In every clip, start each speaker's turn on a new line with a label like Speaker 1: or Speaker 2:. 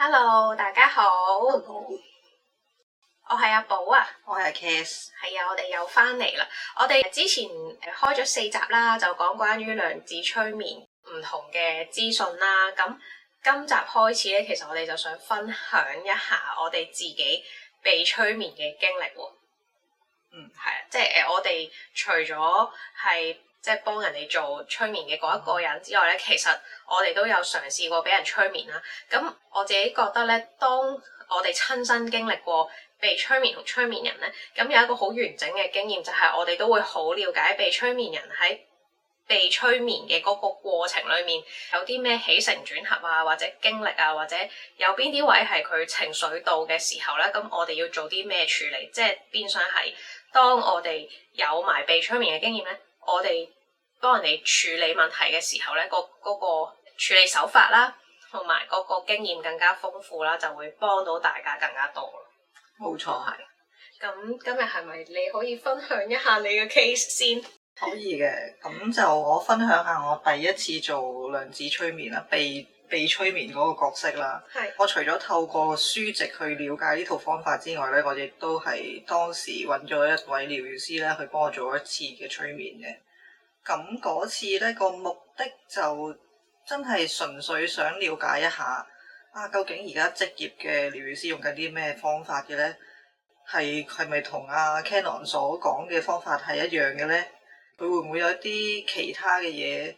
Speaker 1: Hello，大家好。
Speaker 2: Hello.
Speaker 1: 我係阿寶啊。
Speaker 2: 我係阿 Cass。
Speaker 1: 係啊，我哋又翻嚟啦。我哋之前開咗4集啦，就講關於量子催眠唔同嘅資訊啦。咁今集開始咧，其實我哋就想分享一下我哋自己被催眠嘅經歷喎。係啊，即係我哋除咗係即係幫人哋做催眠嘅嗰一個人之外咧，其實我哋都有嘗試過俾人催眠啦。咁我自己覺得咧，當我哋親身經歷過被催眠同催眠人咧，咁有一個好完整嘅經驗，就係我哋都會好了解被催眠人喺被催眠嘅嗰個過程裏面有啲咩起承轉合啊，或者經歷啊，或者有邊啲位係佢情緒到嘅時候咧，咁我哋要做啲咩處理？即係變相係當我哋有埋被催眠嘅經驗咧，我哋幫人哋處理問題嘅時候咧，嗰個處理手法啦，同埋嗰個經驗更加豐富啦，就會幫到大家更加多咯。
Speaker 2: 冇錯，係。
Speaker 1: 咁今日係咪你可以分享一下你嘅 case 先？
Speaker 2: 可以嘅，咁就我分享下我第一次做量子催眠啦，被催眠嗰個角色啦。
Speaker 1: 係。
Speaker 2: 我除咗透過書籍去了解呢套方法之外咧，我亦都係當時揾咗一位療癒師咧去幫我做一次嘅催眠嘅。咁嗰次咧個目的就真係純粹想了解一下究竟而家職業嘅療癒師用緊啲咩方法嘅咧？係咪同阿 Canon 所講嘅方法係一樣嘅咧？佢會唔會有一啲其他嘅嘢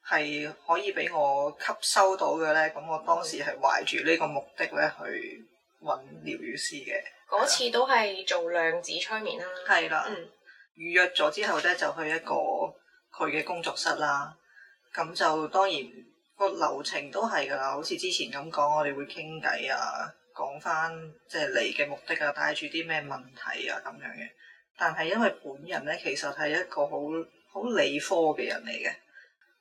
Speaker 2: 係可以俾我吸收到嘅咧？咁我當時係懷住呢個目的咧去揾療癒師嘅。
Speaker 1: 嗰次都係做量子催眠啦。
Speaker 2: 係啦。預約咗之後咧，就去一個佢嘅工作室啦。咁就當然個流程都係㗎啦，好似之前咁講，我哋會傾偈啊，講翻即係嚟嘅目的啊，帶住啲咩問題啊咁樣嘅。但係因為本人咧，其實係一個好理科嘅人嚟嘅，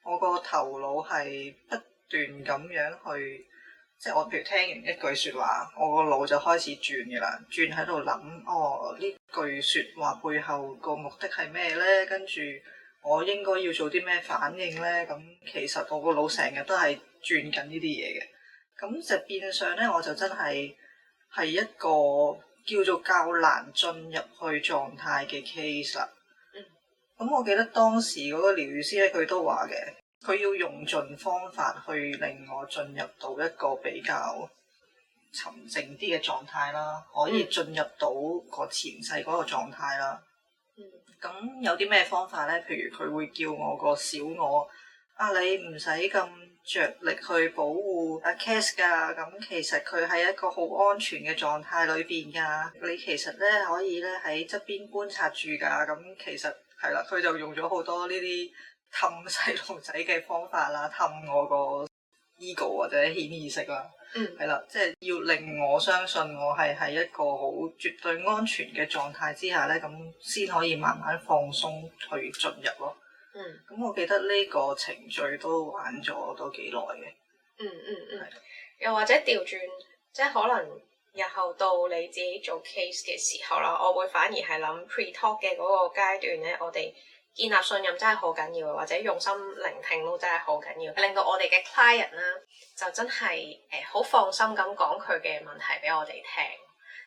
Speaker 2: 我個頭腦係不斷咁樣去，即係我譬如聽完一句説話，我個腦就開始轉嘅啦，轉喺度諗，呢句説話背後個目的係咩咧？跟住我應該要做啲咩反應咧？咁其實我個腦成日都係轉緊呢啲嘢嘅，咁就變相咧，我就真係一個叫做較難進入去狀態嘅 case 啦。咁我記得當時嗰個療癒師咧，佢都話嘅，佢要用盡方法去令我進入到一個比較沉靜啲嘅狀態啦，可以進入到個前世嗰個狀態啦。咁有啲咩方法咧？譬如佢會叫我個小我你唔使咁着力去保護阿 Cass 㗎，咁其實佢係一個好安全嘅狀態裏邊㗎。你其實咧可以咧喺側邊觀察住㗎。咁其實係啦，佢就用咗好多呢啲氹細路仔嘅方法啦，氹我個 ego 或者顯意識啦。係啦，即係要令我相信我係喺一個好絕對安全嘅狀態之下咧，咁先可以慢慢放鬆去進入咯。咁我記得呢個程序都玩咗都幾耐嘅。
Speaker 1: 又或者調轉，即係可能日後到你自己做 case 嘅時候啦，我會反而係諗 pre-talk 嘅嗰個階段咧，我哋建立信任真係好緊要嘅，或者用心聆聽都真係好緊要，令到我哋嘅 client 啦就真係好放心咁講佢嘅問題俾我哋聽。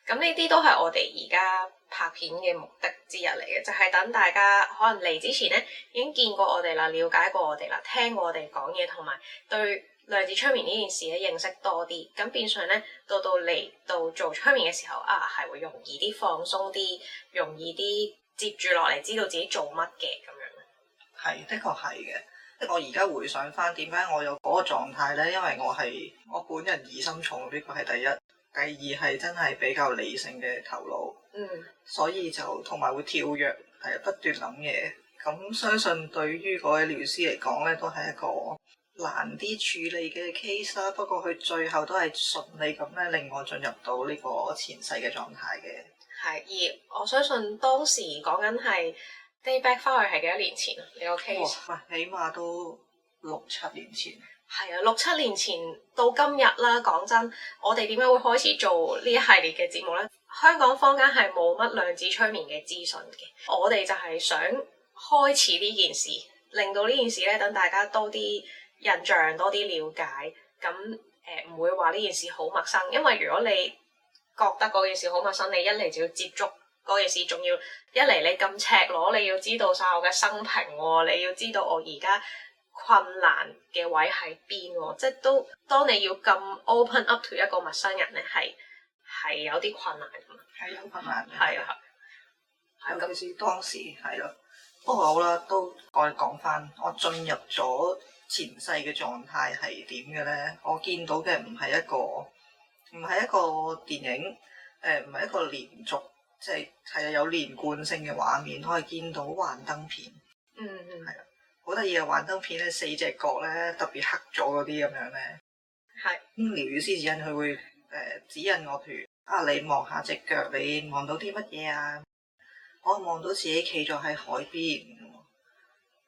Speaker 1: 咁呢啲都係我哋而家拍片嘅目的之一嚟嘅，就係等大家可能嚟之前咧已經見過我哋啦，了解過我哋啦，聽過我哋講嘢，同埋對量子催眠呢件事咧認識多啲。咁變相咧到嚟到做催眠嘅時候係會容易啲放鬆啲，容易啲接住落嚟知道自己做乜嘅咁樣。
Speaker 2: 係，的確係嘅。我而家回想翻點解我有嗰個狀態咧，因為我本人疑心重，呢個係第一。第二係真係比較理性嘅頭腦，所以就同埋會跳躍，係不斷諗嘢。咁相信對於嗰位療師嚟講咧，都係一個難啲處理嘅 case 啦。不過佢最後都係順利咁咧，令我進入到呢個前世嘅狀態嘅。
Speaker 1: 係，而我相信當時講緊係 day back 翻去係幾多年前啊？你個 case？
Speaker 2: 起碼都6-7年前。
Speaker 1: 係啊，6-7年前到今日啦。講真，我哋點解會開始做呢一系列嘅節目咧？香港坊間係冇乜量子催眠嘅資訊嘅，我哋就係想開始呢件事，令到呢件事咧等大家多啲印象，多啲了解。咁唔會話呢件事好陌生，因為如果你覺得嗰件事好陌生，你一嚟就要接觸嗰件事，仲要一嚟你咁赤裸，你要知道晒我嘅生平喎，你要知道我而家困難嘅位喺邊喎，即係都當你要咁 open up to 一個陌生人咧，係有啲困難㗎嘛，
Speaker 2: 係有困難嘅，
Speaker 1: 係啊，
Speaker 2: 尤其是當時係咯。不過好啦，都我哋講翻，我進入咗前世嘅狀態係點嘅咧？我見到嘅唔係一個電影，唔係一個連續，即係有連貫性嘅畫面，我係見到幻燈片。係啊，好得意嘅幻燈片咧，四隻角咧特別黑咗嗰啲咁樣咧。係。咁療癒師指引佢會指引我，譬如你望下隻腳，你望到啲乜嘢啊？我望到自己企咗喺海邊，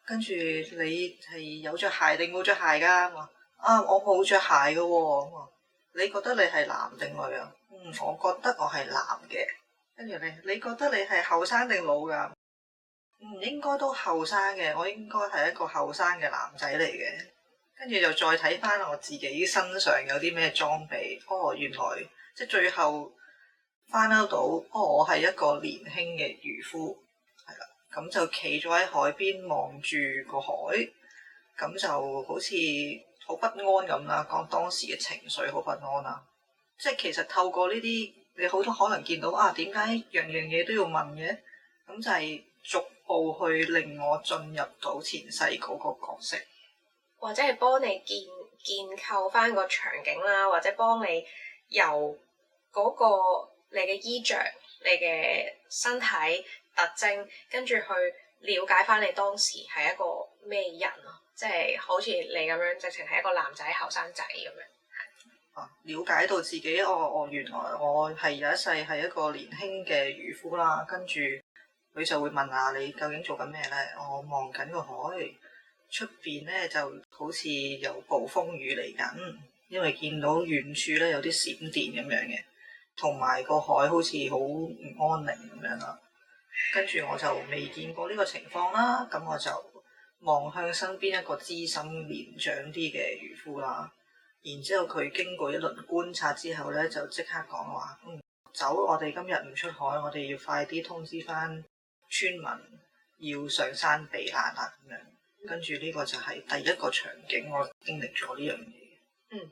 Speaker 2: 跟住你係有着鞋定冇着鞋㗎？我冇着鞋嘅喎。你覺得你係男定女啊？我覺得我係男嘅。跟住你覺得你係後生定老㗎？應該都後生嘅，我應該係一個後生嘅男仔嚟嘅。跟住就再睇翻我自己身上有啲咩裝備。原來即係最後翻到我係一個年輕嘅漁夫，係啦，咁就企咗喺海邊望住個海，咁就好似好不安咁啦。講當時嘅情緒好不安啦，即係其實透過呢啲，你好多可能見到點解樣樣嘢都要問嘅？咁就係逐步去令我進入到前世嗰個角色，
Speaker 1: 或者係幫你建構翻個場景啦，或者幫你由嗰個你嘅衣着、你嘅身體特徵，跟住去了解翻你當時係一個咩人咯，即係好似你咁樣，直情係一個男仔後生仔咁樣。
Speaker 2: 了解到自己，原來我係有一世係一個年輕嘅漁夫啦，跟住佢就會問下你究竟做緊咩咧？我望緊個海，出邊咧就好似有暴風雨嚟緊，因為見到遠處咧有啲閃電咁樣嘅。同埋個海好似好唔安寧咁樣啦，跟住我就未見過呢個情況啦，咁我就望向身邊一個資深年長啲嘅漁夫啦，然之後佢經過一輪觀察之後咧，就即刻講話：走，我哋今日唔出海，我哋要快啲通知翻村民要上山避難啦咁樣。跟住呢個就係第一個場景，我經歷咗呢樣嘢。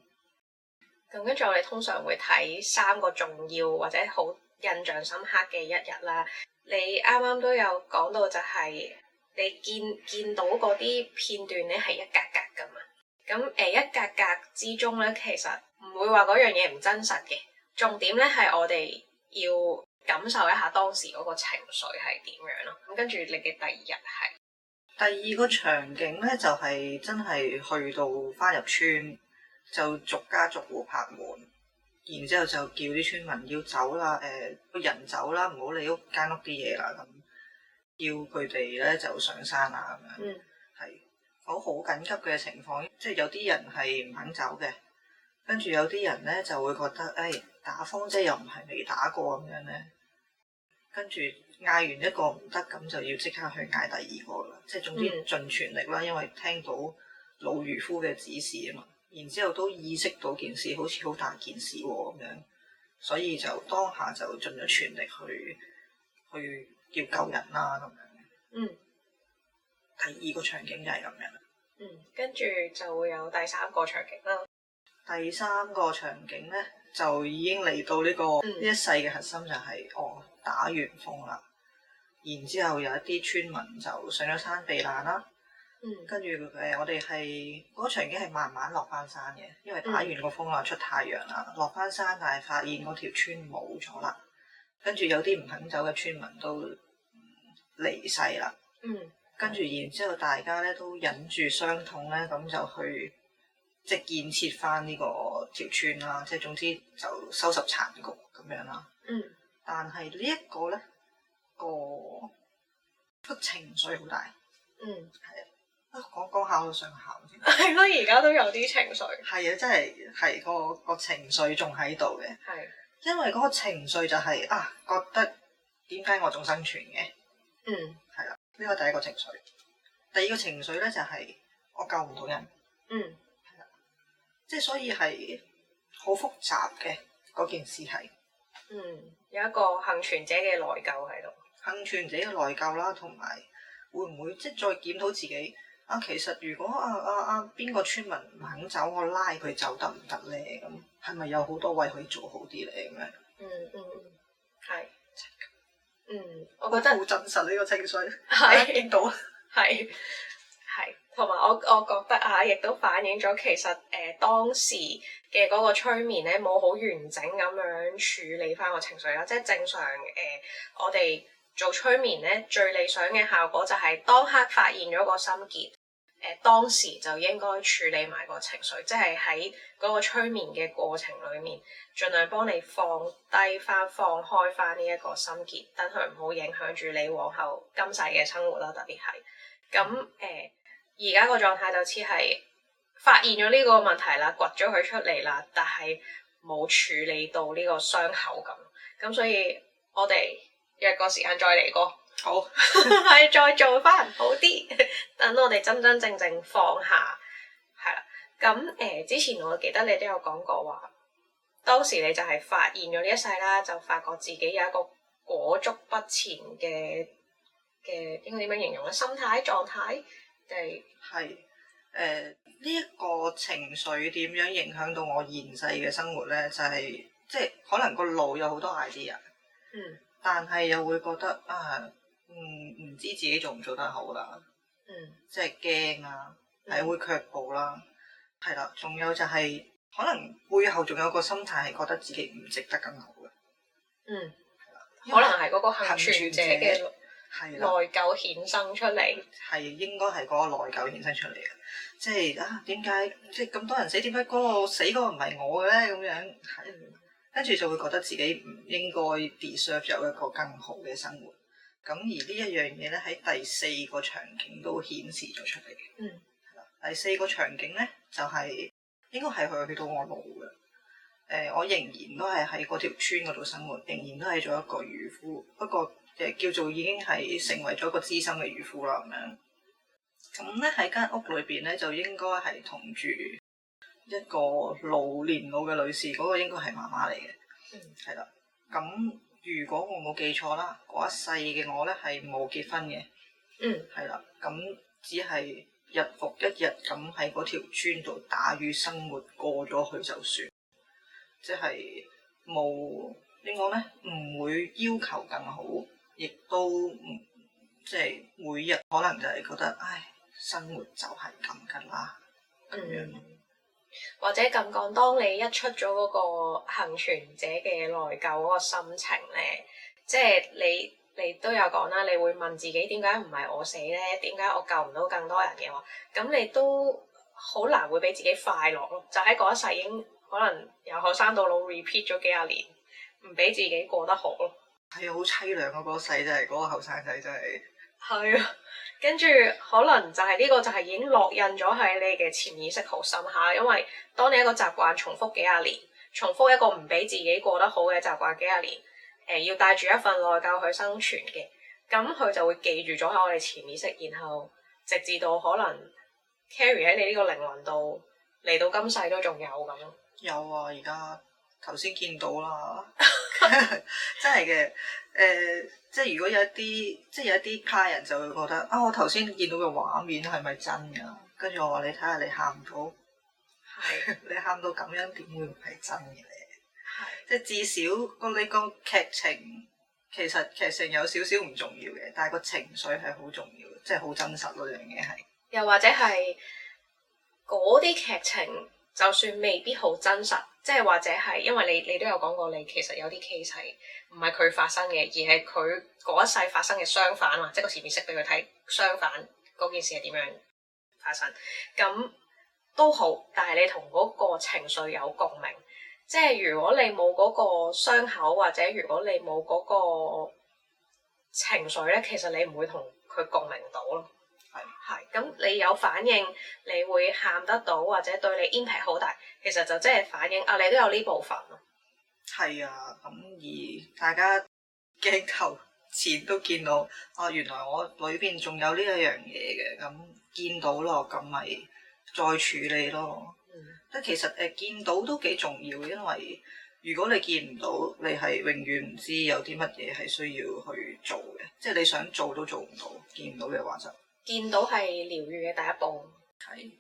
Speaker 1: 咁跟住我哋通常會睇3個重要或者好印象深刻嘅一日啦。你啱啱都有講到，就係你見到嗰啲片段咧係一格格噶嘛。咁一格格之中咧，其實唔會話嗰樣嘢唔真實嘅。重點咧係我哋要感受一下當時嗰個情緒係點樣咯。咁跟住你嘅第二日係
Speaker 2: 第二個場景咧，就係真係去到翻入村。就逐家逐戶拍門，然之後就叫啲村民要走啦，人走啦，唔好理間屋啲嘢啦，咁叫佢哋咧就上山啦咁樣。係好緊急嘅情況，即係有啲人係唔肯走嘅，跟住有啲人咧就會覺得打風啫，又唔係未打過咁樣咧，跟住嗌完一個唔得，咁就要即刻去嗌第二個啦，即係總之盡全力啦，因為聽到老漁夫嘅指示啊嘛。然之後都意識到件事好似好大件事喎咁樣，所以就當下就盡咗全力去叫救人啦咁樣。第二個場景就係咁樣。
Speaker 1: 跟住就會有第3個場景啦。
Speaker 2: 第3個場景咧就已經嚟到呢個呢一世嘅核心，就係打完風啦，然之後有一啲村民就上咗山避難啦。跟住我哋係嗰個場景係慢慢落翻山嘅，因為打完個風啦，出太陽啦，落翻山，但係發現嗰條村冇咗啦。跟住有啲唔肯走嘅村民都離世啦。跟住然之後大家咧都忍住傷痛咧，咁就去即係建設翻呢個條村啦，即係總之就收拾殘局咁樣啦。但係呢一個咧個情緒好大。係啊。講下我都想喊添。
Speaker 1: 係咯，而家都有啲情緒。係
Speaker 2: 啊，真係個情緒仲喺度嘅。係。因為嗰個情緒就係覺得點解我仲生存嘅？係啦，呢個第一個情緒。第二個情緒咧就係我救唔到人。係啦，即係所以係好複雜嘅嗰件事係。
Speaker 1: 有一個幸存者嘅內疚喺度。
Speaker 2: 幸存者嘅內疚啦，同埋會唔會即係再檢討自己啊？其實如果邊個村民唔肯走，我拉佢走得唔得咧？咁係咪有好多位可以做好啲咧？咁樣
Speaker 1: 係我覺得
Speaker 2: 好真實呢個情緒，
Speaker 1: 係
Speaker 2: 見到
Speaker 1: 係同埋我覺得亦都反映咗其實當時嘅嗰個催眠咧冇好完整咁樣處理翻個情緒啦，即係正常我哋做催眠咧最理想嘅效果就係當刻發現咗個心結，當時就應該處理埋個情緒，即係喺嗰個催眠嘅過程裡面，盡量幫你放低翻、放開翻呢一個心結，等佢唔好影響住你往後今世嘅生活啦，特別係咁而家個狀態就似係發現咗呢個問題啦，掘咗佢出嚟啦，但係冇處理到呢個傷口咁，所以我哋約個時間再嚟過，
Speaker 2: 好
Speaker 1: 係再做翻好啲，等我哋真真正正放下，係啦。咁之前我記得你都有講過話，當時你就係發現咗呢一世啦，就發覺自己有一個裹足不前嘅應該點樣形容咧？心態狀態。
Speaker 2: 係呢一個情緒點樣影響到我現世嘅生活咧？就係即係可能個腦有好多 idea，但係又會覺得唔知自己做唔做得好啦，即係驚啊，係會卻步啦，係啦，仲有就係可能背後仲有個心態係覺得自己唔值得更好嘅，
Speaker 1: 可能係嗰個幸存者嘅
Speaker 2: 係
Speaker 1: 內疚衍生出嚟，
Speaker 2: 係應該係嗰個內疚衍生出嚟嘅，即係點解即係咁多人死，點解嗰個死嗰個唔係我嘅咧？咁樣跟住就會覺得自己唔應該 deserve 有一個更好嘅生活。咁而呢一樣嘢咧喺第四個場景都顯示咗出嚟嘅。第四個場景咧就係應該係去到我老嘅。我仍然都係喺嗰條村嗰度生活，仍然都係做一個漁夫，不過叫做已經係成為咗一個資深嘅漁夫啦咁樣。咁咧喺間屋裏邊咧就應該係同住一個年老嘅女士，嗰個應該係媽媽嚟嘅，係啦。咁如果我冇記錯啦，嗰一世嘅我咧係冇結婚嘅，係啦。咁只係日復一日咁喺嗰條村度打魚生活過咗去就算，即係冇點講咧，唔會要求更好，亦都唔即係每日可能就係覺得唉，生活就係咁噶啦咁樣。
Speaker 1: 或者咁講，當你一出咗嗰個幸存者嘅內疚嗰個心情咧，即係你都有講啦，你會問自己點解唔係我死咧？點解我救唔到更多人嘅話，咁你都好難會俾自己快樂咯。就喺嗰一世已經可能由後生到老 repeat 咗幾廿年，唔俾自己過得好咯。
Speaker 2: 係啊，好凄涼啊！嗰世真係嗰個後生仔真係。
Speaker 1: 係啊。跟住可能就係呢個就係已經烙印咗喺你嘅潛意識好深刻，因為當你一個習慣重複幾廿年，重複一個唔俾自己過得好嘅習慣幾廿年，要帶住一份內疚去生存嘅，咁佢就會記住咗喺我哋潛意識，然後直至到可能 carry 喺你呢個靈魂度嚟到今世都仲有咁咯。
Speaker 2: 有啊，而家頭先見到啦，真係嘅。即係如果有一啲客人就會覺得我頭先見到嘅畫面係咪真㗎？跟住我話你睇下，你喊到，你喊到咁樣點會唔係真嘅咧？即係至少你個劇情其實劇情有少少唔重要嘅，但係個情緒係好重要嘅，即係好真實嗰樣嘢係。
Speaker 1: 又或者係嗰啲劇情，就算未必好真實。即係或者係，因為你都有講過，你其實有啲 case 係唔係佢發生嘅，而係佢嗰一世發生嘅相反嘛，即係個潛意識俾佢睇相反嗰件事係點樣發生，咁都好。但係你同嗰個情緒有共鳴，即係如果你冇嗰個傷口，或者如果你冇嗰個情緒咧，其實你唔會同佢共鳴到咯。係咁，你有反應，你會喊得到，或者對你 impact 好大，其實就即係反映你都有呢部分咯。
Speaker 2: 係啊，咁而大家鏡頭前都見到原來我裏邊仲有呢一樣嘢嘅，咁見到咯，咁咪再處理咯。但其實見到都幾重要，因為如果你見唔到，你係永遠唔知有啲乜嘢係需要去做嘅，即係你想做都做唔到，見唔到嘅話就
Speaker 1: 見到係療愈嘅第一步。
Speaker 2: 係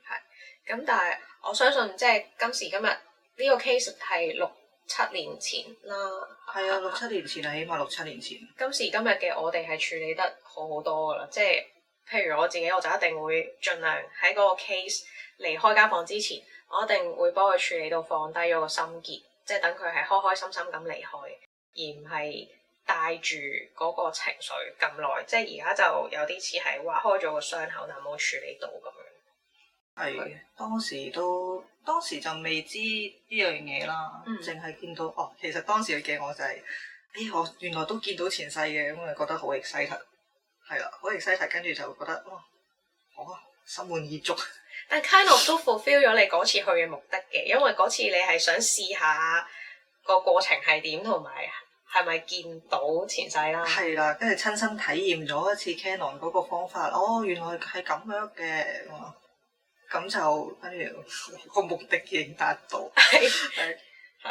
Speaker 1: 咁，但係我相信即係今時今日呢個 case 係6-7年前啦。
Speaker 2: 係啊，6-7年前啊，起碼6-7年前。
Speaker 1: 今時今日嘅我哋係處理得好好多噶啦，即係譬如我自己，我就一定會盡量喺嗰個 case 離開間房之前，我一定會幫佢處理到放低咗個心結，即係等佢係開開心心咁離開，而唔係帶住嗰個情緒咁耐。即係而家就有啲似係挖開咗個傷口，但冇處理到咁樣。
Speaker 2: 係當時就未知呢樣嘢啦，淨係見到其實當時嘅我就係，我原來都見到前世嘅，咁就覺得好 excited， 係啦，好 excited， 跟住就覺得好啊，心滿意足。
Speaker 1: 但 kind of 都 fulfill 咗你嗰次去嘅目的嘅，因為嗰次你係想試下個過程係點，同埋係咪見到前世啦？
Speaker 2: 係啦，跟住親身體驗咗一次 Canon 嗰個方法，原來係咁樣嘅。咁就跟住個目的已經達到，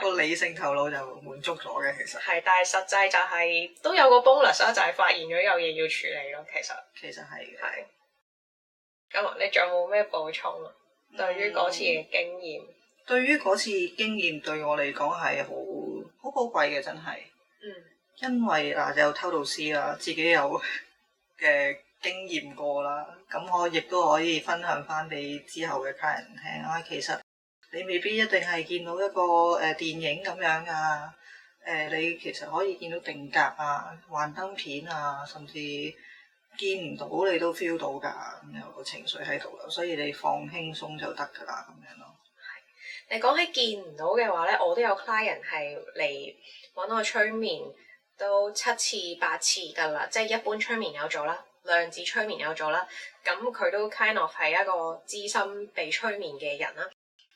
Speaker 2: 個理性頭腦就滿足咗嘅。其實
Speaker 1: 係，但係實際就係、都有個 bonus 啦，就係發現咗有嘢要處理咯。其實
Speaker 2: 係嘅。
Speaker 1: 係。咁你仲有冇咩補充啊？對於嗰次嘅經驗，
Speaker 2: 對於嗰次經驗對我嚟講係好寶貴嘅，真係。因為有偷導師啦，自己有嘅經驗過啦，咁我亦都可以分享翻俾之後嘅客人聽啊。其實你未必一定係見到一個電影咁樣噶，你其實可以見到定格啊、幻燈片啊，甚至見唔到你都 feel 到噶，咁有個情緒喺度啦，所以你放輕鬆就得噶啦，咁樣咯。
Speaker 1: 係，你講起見唔到嘅話咧，我都有 client 係嚟揾我催眠都7次8次噶啦，即係一般催眠有做啦。量子催眠有做啦，咁佢都 kind of 係一個資深被催眠嘅人啦。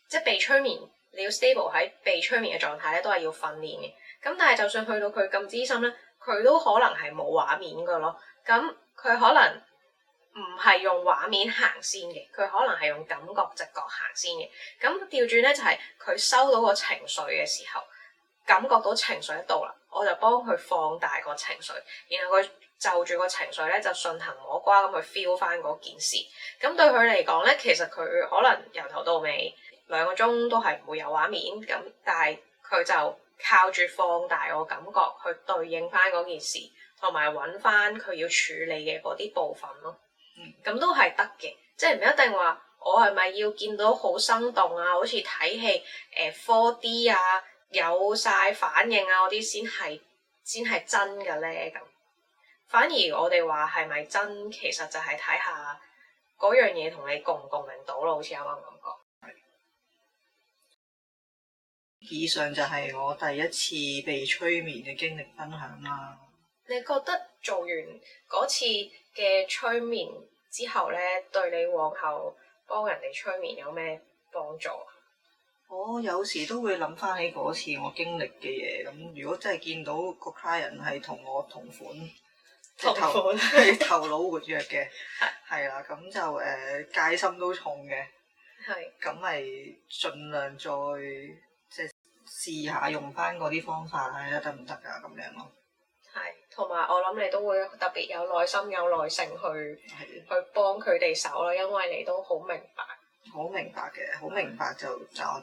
Speaker 1: 即係被催眠，你要 stable 喺被催眠嘅狀態咧，都係要訓練嘅。咁但係就算去到佢咁資深咧，佢都可能係冇畫面噶咯。咁佢可能唔係用畫面行先嘅，佢可能係用感覺直覺行先嘅。咁調轉咧就係佢收到個情緒嘅時候，感覺到情緒喺度啦，我就幫佢放大個情緒，然後佢就住個情緒咧，就順藤摸瓜咁去 feel 翻嗰件事。咁對佢嚟講咧，其實佢可能由頭到尾2個鐘都係唔會有畫面咁，但係佢就靠住放大個感覺去對應翻嗰件事，同埋揾翻佢要處理嘅嗰啲部分咯。咁都係得嘅，即係唔一定話我係咪要見到好生動啊，好似睇戲4D 啊，有晒反應啊嗰啲先係真嘅咧咁。反而我哋話係咪真，其實就係睇下嗰樣嘢同你共唔共鳴到咯，好似啱啱咁講。
Speaker 2: 以上就係我第一次被催眠嘅經歷分享啦。
Speaker 1: 你覺得做完嗰次嘅催眠之後咧，對你往後幫人哋催眠有咩幫助啊？
Speaker 2: 我有時都會諗翻起嗰次我經歷嘅嘢，咁如果真係見到個 client 係同我同款，頭腦活躍嘅，係啦，咁就戒心都重嘅，咁咪盡量再即係試下用翻嗰啲方法睇下得唔得噶咁樣咯。
Speaker 1: 係，同埋我諗你都會特別有耐心、有耐性去幫佢哋手啦，因為你都好明白。
Speaker 2: 好明白嘅，好明白就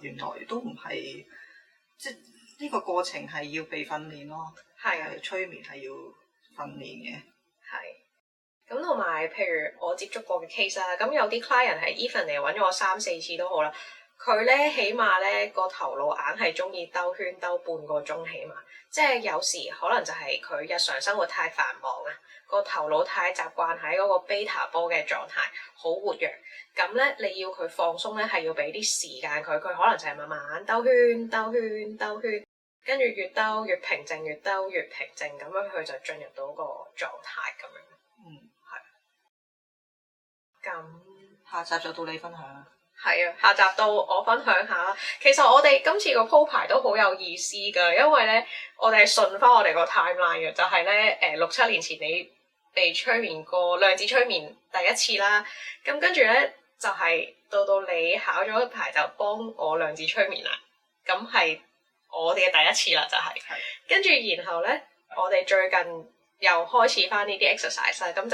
Speaker 2: 原來都唔係，即係呢個過程係要被訓練咯。係催眠係要訓練嘅。
Speaker 1: 係。咁同埋，譬如我接觸過嘅 case 啦，咁有啲 client 係 even 嚟揾咗我3-4次都好啦，佢咧起碼咧個頭腦硬係中意兜圈兜半個鐘起碼，即係有時可能就係佢日常生活太繁忙啊，個頭腦太習慣喺嗰個 beta 波嘅狀態，好活躍。咁咧，你要佢放鬆咧，係要俾啲時間佢，佢可能就係慢慢兜圈、兜圈、兜圈，跟住越兜越平靜，越兜越平靜，咁樣佢就進入到個狀態咁樣。係。咁
Speaker 2: 下集就到你分享啦。
Speaker 1: 係啊，下集到我分享下啦。其實我哋今次個鋪排都好有意思㗎，因為咧，我哋係順翻我哋個 timeline 嘅，就係咧6-7年前你被催眠過量子催眠第一次啦，咁跟住咧。就係到你考咗牌就幫我量子催眠啦，咁係我哋嘅第一次啦，就係。跟住然後咧，我哋最近又開始翻呢啲 exercise 啦，咁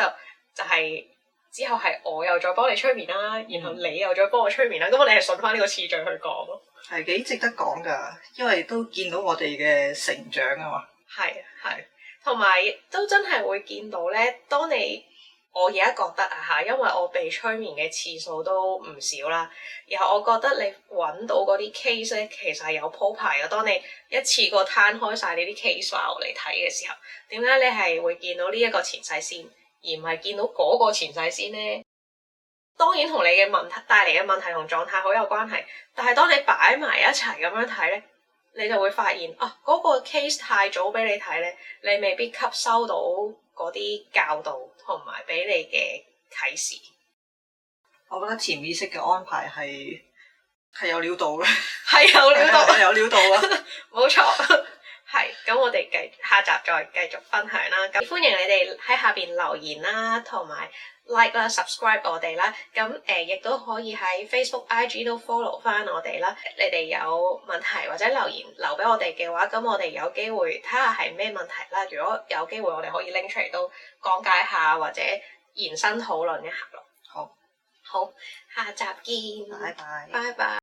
Speaker 1: 就係之後係我又再幫你催眠啦，然後你又再幫我催眠啦，咁我哋係順翻呢個次序去講咯。
Speaker 2: 係幾值得講㗎，因為都見到我哋嘅成長啊嘛。
Speaker 1: 係，同埋都真係會見到咧。當我而家覺得啊嚇，因為我被催眠嘅次數都唔少啦，然後我覺得你揾到嗰啲 case 咧，其實係有鋪排嘅。當你一次過攤開晒呢啲 case file 嚟睇嘅時候，點解你係會見到呢一個前世先，而唔係見到嗰個前世先咧？當然同你嘅問題帶嚟嘅問題同狀態好有關係，但係當你擺埋一齊咁樣睇咧，你就會發現啊，嗰個 case 太早俾你睇咧，你未必吸收到嗰啲教導同埋俾你嘅啟示。
Speaker 2: 我覺得潛意識嘅安排係有料到嘅，
Speaker 1: 係有料到，
Speaker 2: 有料到啊！
Speaker 1: 冇錯，係咁，我哋下集再繼續分享啦。咁歡迎你哋喺下邊留言啦，同埋 like 啦、subscribe 我哋啦。咁亦都可以喺 Facebook、IG 都 follow 翻我哋啦。你哋有問題或者留言留俾我哋嘅話，咁我哋有機會睇下係咩問題啦。如果有機會，我哋可以拎出嚟都講解下或者延伸討論一下咯。
Speaker 2: 好，
Speaker 1: 好，下集見，
Speaker 2: 拜拜，
Speaker 1: 拜拜。